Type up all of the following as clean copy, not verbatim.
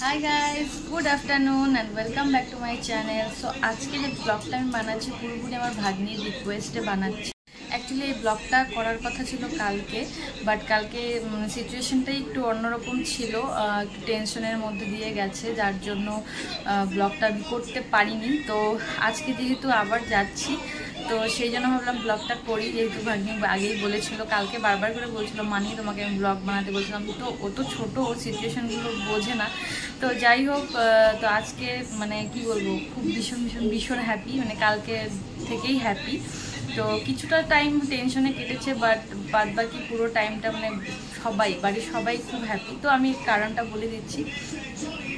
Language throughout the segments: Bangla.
Hi guys good afternoon and welcome back to my channel. So आज के जो ब्लगटा আমি বানাচ্ছি পুরোপুরি আমার ভাগ্নির রিকোয়েস্টে বানাচ্ছি। অ্যাকচুয়ালি এই ব্লগটা করার কথা ছিল কালকে, বাট কালকে সিচুয়েশনটাই একটু অন্যরকম ছিল, একটু টেনশনের মধ্যে দিয়ে গেছে, যার জন্য ব্লগটা আমি করতে পারিনি। তো আজকে যেহেতু আবার যাচ্ছি, তো সেই জন্য ভাবলাম ব্লগটা করি, যেহেতু ভাগ্নি আগেই বলেছিল, কালকে বারবার করে বলছিল মানি তোমাকে আমি ব্লগ বানাতে বলছিলাম, তো ও তো ছোটো, ও সিচুয়েশনগুলো বোঝে না। তো যাই হোক, তো আজকে মানে কি বলবো, খুব ভীষণ হ্যাপি, মানে কালকে থেকেই হ্যাপি। তো কিছুটা টাইম টেনশনে কেটেছে, বাট বাদ বাকি পুরো টাইমটা মানে বাড়ির সবাই খুব হ্যাপি। তো আমি কারণটা বলে দিচ্ছি।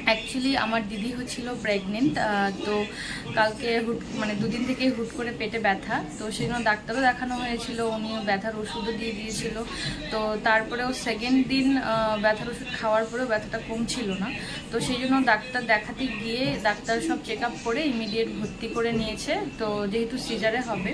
অ্যাকচুয়ালি আমার দিদি হচ্ছিল প্রেগনেন্ট, তো কালকে মানে দুদিন থেকে হুট করে পেটে ব্যথা, তো সেই জন্য ডাক্তারও দেখানো হয়েছিল, উনিও ব্যথার ওষুধও দিয়ে দিয়েছিল। তো তারপরেও সেকেন্ড দিন ব্যথার ওষুধ খাওয়ার পরেও ব্যথাটা কমছিল না, তো সেই জন্য ডাক্তার দেখাতে গিয়ে ডাক্তার সব চেক আপ করে ইমিডিয়েট ভর্তি করে নিয়েছে। তো যেহেতু সিজারে হবে,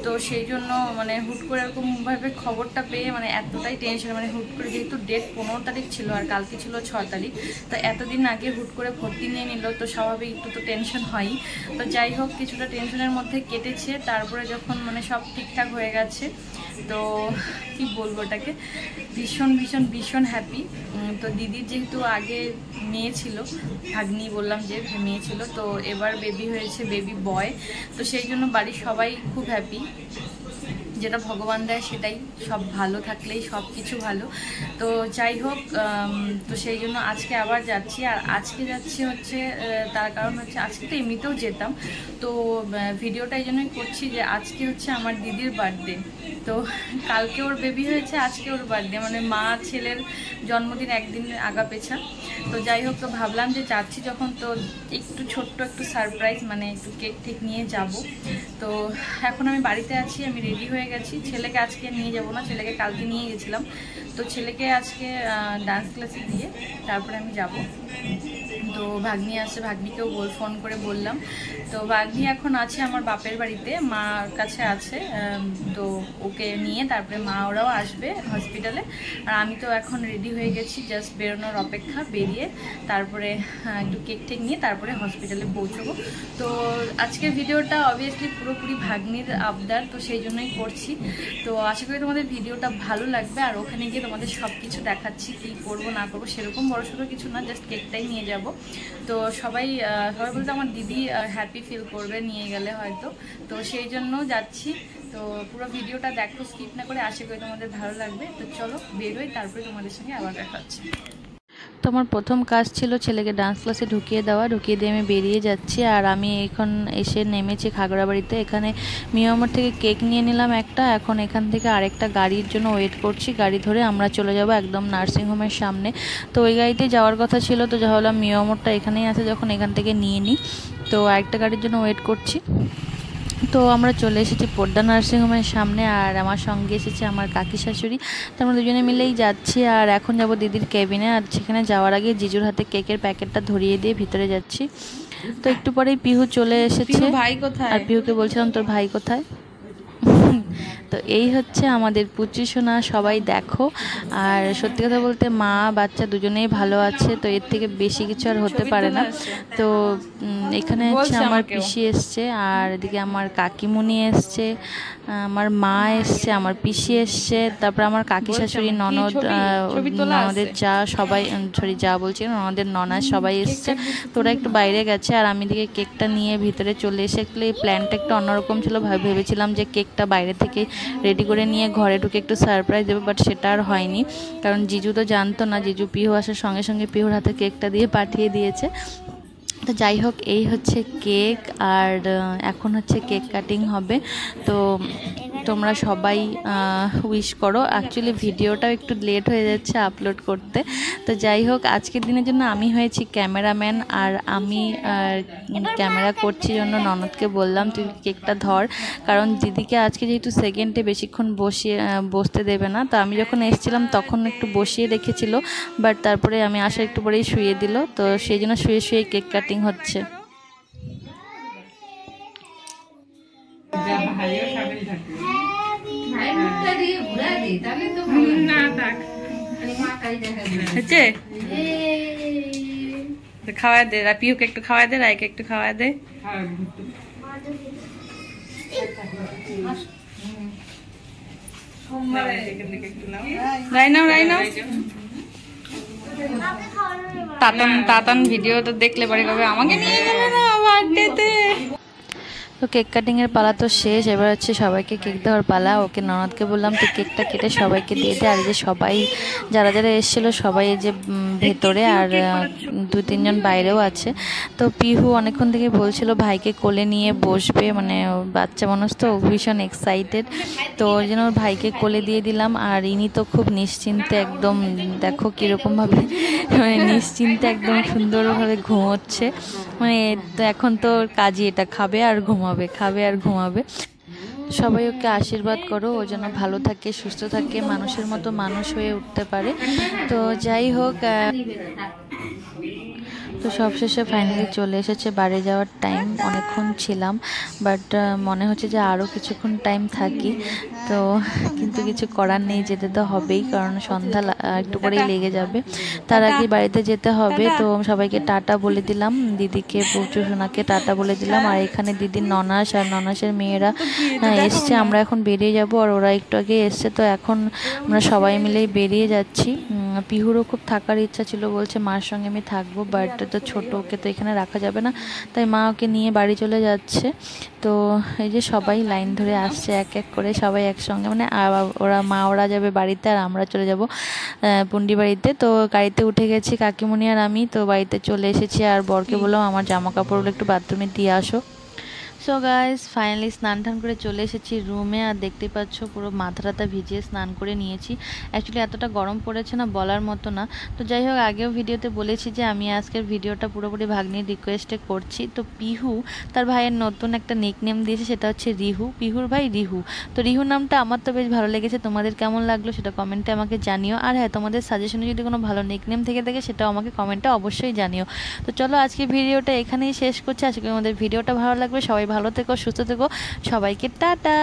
তো সেই জন্য মানে হুট করে এরকমভাবে খবরটা পেয়ে মানে এতটাই টেনশন, মানে হুট করে যেহেতু ডেট 15 তারিখ ছিল আর কালকে ছিল 6 তারিখ, তো এতদিন আগে হুট করে ভর্তি নিয়ে নিল, তো স্বাভাবিক একটু তো টেনশন হয়ই। তো যাই হোক, কিছুটা টেনশনের মধ্যে কেটেছে। তারপরে যখন মানে সব ঠিকঠাক হয়ে গেছে, তো কি বলবো ওটাকে, ভীষণ হ্যাপি। তো দিদির যেহেতু আগে মেয়ে ছিল, ভাগ্নি বললাম যে মেয়ে ছিল, তো এবার বেবি হয়েছে, বেবি বয়, তো সেই জন্য বাড়ির সবাই খুব হ্যাপি। যেটা ভগবান দেয় সেটাই, সব ভালো থাকলেই সব কিছু ভালো। তো যাই হোক, তো সেই জন্য আজকে আবার যাচ্ছি। আর আজকে যাচ্ছি হচ্ছে তার কারণ হচ্ছে আজকে তো এমনিতেও যেতাম, তো ভিডিওটা এই জন্যই করছি যে আজকে হচ্ছে আমার দিদির বার্থডে। তো কালকে ওর বেবি হয়েছে, আজকে ওর বার্থডে, মানে মা ছেলের জন্মদিন একদিন আগা পেছা। তো যাই হোক, তো ভাবলাম যে যাচ্ছি যখন, তো একটু ছোট্ট একটু সারপ্রাইজ, মানে একটু কেক টেক নিয়ে যাব। তো এখন আমি বাড়িতে আছি, আমি রেডি হয়ে গেছি। ছেলেকে আজকে নিয়ে যাব না, ছেলেকে কালকে নিয়ে গেছিলাম, তো ছেলেকে আজকে ডান্স ক্লাসে দিয়ে তারপরে আমি যাব। তো ভাগ্নি আসছে, ভাগ্নিকেও ফোন করে বললাম। তো ভাগ্নি এখন আছে আমার বাপের বাড়িতে, মার কাছে আছে, তো ওকে নিয়ে তারপরে মা ওরাও আসবে হসপিটালে। আর আমি তো এখন রেডি হয়ে গেছি, জাস্ট বেরোনোর অপেক্ষা, বেরিয়ে তারপরে একটু কেক টেক নিয়ে তারপরে হসপিটালে পৌঁছবো। তো আজকের ভিডিওটা অবভিয়াসলি পুরোপুরি ভাগ্নির আবদার, তো সেই জন্যই করছি। তো আশা করি তোমাদের ভিডিওটা ভালো লাগবে। আর ওখানে গিয়ে তোমাদের সব কিছু দেখাচ্ছি, কী করবো না করবো, সেরকম বড়সড় কিছু না, জাস্ট কেকটাই নিয়ে যাব। তো সবাই বলতে আমার দিদি হ্যাপি ফিল করবে নিয়ে গেলে হয়তো, তো সেই জন্য যাচ্ছি। তো পুরো ভিডিওটা দেখো, স্কিপ না করে, আশা করি তোমাদের ভালো লাগবে। তো চলো বেরোই, তারপরে তোমাদের সঙ্গে আবার দেখা হচ্ছে। তো আমার প্রথম কাজ ছিল ছেলেকে ডান্স ক্লাসে ঢুকিয়ে দিয়ে আমি বেরিয়ে যাচ্ছি। আর আমি এখন এসে নেমেছি খাগড়াবাড়িতে। এখানে মিয়ামর থেকে কেক নিয়ে নিলাম একটা, এখন এখান থেকে আরেকটা গাড়ির জন্য ওয়েট করছি। গাড়ি ধরে আমরা চলে যাব একদম নার্সিংহোমের সামনে। তো ওই গাড়িতে যাওয়ার কথা ছিল, তো যা হলাম মিয়ামরটা এখানেই আছে, যখন এখান থেকে নিয়ে নিই। তো আরেকটা গাড়ির জন্য ওয়েট করছি। তো আমরা চলে এসেছি পোদ্দা নার্সিংহোমের সামনে, আর আমার সঙ্গে এসেছে আমার কাকি শাশুড়ি। তো আমরা দুজনে মিলেই যাচ্ছি। আর এখন যাব দিদির কেবিনে, আর সেখানে যাওয়ার আগে জিজুর হাতে কেকের প্যাকেটটা ধরিয়ে দিয়ে ভিতরে যাচ্ছি। তো একটু পরেই পিহু চলে এসেছে। ভাই কোথায়? আর পিহুকে বলছিলাম তোর ভাই কোথায়। তো এই হচ্ছে আমাদের পুচি সোনা, সবাই দেখো। আর সত্যি কথা বলতে মা বাচ্চা দুজনেই ভালো আছে, তো এর থেকে বেশি কিছু আর হতে পারে না। তো এখানে হচ্ছে আমার পিসি এসছে, আর এদিকে আমার কাকিমুনি এসছে, আমার মা এসছে, আমার পিসি এসছে, তারপর আমার কাকি শাশুড়ি, ননদের যা, সবাই যা বলছি ননদের ননা সবাই এসছে। তো ওরা একটু বাইরে গেছে, আর আমি দিকে কেকটা নিয়ে ভিতরে চলে এসে, এই প্ল্যানটা একটু অন্যরকম ছিল, ভেবেছিলাম যে কেকটা বাইরে থেকে রেডি করে নিয়ে ঘরে ঢুকে একটু সারপ্রাইজ দেবো, বাট সেটা আর হয়নি, কারণ জিজু তো জানতো না। জিজু পিহু আসার সঙ্গে সঙ্গে পিহুর হাতে কেকটা দিয়ে পাঠিয়ে দিয়েছে। তো যাই হোক, এই হচ্ছে কেক, আর এখন হচ্ছে কেক কাটিং হবে। তো তোমরা সবাই উইশ করো। অ্যাকচুয়ালি ভিডিওটাও একটু লেট হয়ে যাচ্ছে আপলোড করতে। তো যাই হোক, আজকের দিনের জন্য আমি হয়েছি ক্যামেরাম্যান, আর আমি ক্যামেরা করছি জন্য ননদকে বললাম তুই কেকটা ধর, কারণ দিদিকে আজকে যেহেতু সেকেন্ডে বেশিক্ষণ বসতে দেবে না। তো আমি যখন এসেছিলাম তখন একটু বসিয়ে রেখেছিল, বাট তারপরে আমি আসার একটু পরেই শুয়ে দিল, তো সেই জন্য শুয়ে কেক কাটিং হচ্ছে। খাওয়া দে, পিহুকে একটু খাওয়া দে, রায়কে একটু খাওয়া দে। রাই নাও, রাই নাও। তাতান ভিডিও তো দেখলে পরে কবে আমাকে নিয়ে গেল না বার্থডেতে। তো কেক কাটিং এর পালা তো শেষ, এবার হচ্ছে সবাইকে কেক দেওয়ার পালা। ওকে ননদকে বললাম তুই কেকটা কেটে সবাইকে দিয়ে দে। আর যে সবাই যারা যারা এসেছিলো সবাই এই যে ভেতরে, আর 2-3 জন বাইরেও আছে। তো পিহু অনেকক্ষণ থেকে বলছিল ভাইকে কোলে নিয়ে বসবে, মানে বাচ্চা মানুষ তো ভীষণ এক্সাইটেড। তো ওই জন্য ওর ভাইকে কোলে দিয়ে দিলাম। আর ইনি তো খুব নিশ্চিন্তে একদম, দেখো কীরকমভাবে মানে নিশ্চিন্তে একদম সুন্দরভাবে ঘুমোচ্ছে। মানে তো এখন তো কাজই এটা, খাবে আর ঘুমাবে, খাবে আর ঘুমাবে। সবাই ওকে আশীর্বাদ করো, ও যেন ভালো থাকে, সুস্থ থাকে, মানুষের মতো মানুষ হয়ে উঠতে পারে। তো যাই হোক, তো সবশেষে ফাইনালি চলে এসেছে বাড়ি যাওয়ার টাইম। অনেকক্ষণ ছিলাম, বাট মনে হচ্ছে যে আরও কিছুক্ষণ টাইম থাকি। তো কিন্তু কিছু করার নেই, যেতে তো হবেই, কারণ সন্ধ্যা একটু পরেই লেগে যাবে। তার আগে বাড়িতে যেতে হবে। তো সবাইকে টাটা বলে দিলাম, দিদিকে প্রচুর সোনাকে টাটা বলে দিলাম। আর এখানে দিদির ননাস আর ননাসের মেয়েরা এসছে, আমরা এখন বেরিয়ে যাব। আর ওরা একটু আগে এসছে, তো এখন আমরা সবাই মিলেই বেরিয়ে যাচ্ছি। পিহুরও খুব থাকার ইচ্ছা ছিল, বলছে মার সঙ্গে আমি থাকবো, বাট তো ছোটো, ওকে তো এখানে রাখা যাবে না, তাই মা ওকে নিয়ে বাড়ি চলে যাচ্ছে। তো এই যে সবাই লাইন ধরে আসছে এক এক করে, সবাই একসঙ্গে, মানে ওরা যাবে বাড়িতে আর আমরা চলে যাব পুন্ডি বাড়িতে। তো গাড়িতে উঠে গেছি কাকিমণি আর আমি, তো বাড়িতে চলে এসেছি। আর বরকে বললাম আমার জামা কাপড়গুলো একটু বাথরুমে দিয়ে আসো। সো গাইস ফাইনালি স্নান টান করে চলে এসেছি রুমে। আর দেখতে পাচ্ছ পুরো মাথাটা ভিজিয়ে স্নান করে নিয়েছি। অ্যাকচুয়ালি এতটা গরম পড়েছে না, বলার মতো না। তো যাই হোক, আগেও ভিডিওতে বলেছি যে আমি আজকের ভিডিওটা পুরোপুরি ভাগ্নির রিকোয়েস্টে করছি। তো পিহু তার ভাইয়ের নতুন একটা নিকনেম দিয়েছে, সেটা হচ্ছে রিহু, পিহুর ভাই রিহু। তো রিহু নামটা আমার তো বেশ ভালো লেগেছে, তোমাদের কেমন লাগলো সেটা কমেন্টে আমাকে জানিও। আর হ্যাঁ, তোমাদের সাজেশনে যদি কোনো ভালো নিকনেম থেকে থাকে সেটাও আমাকে কমেন্টে অবশ্যই জানিও। তো চলো আজকে ভিডিওটা এখানেই শেষ করছি। আজকে আমাদের ভিডিওটা ভালো লাগবে। সবাই ভালো থেকো, সুস্থ থেকো, সবাইকে টাটা।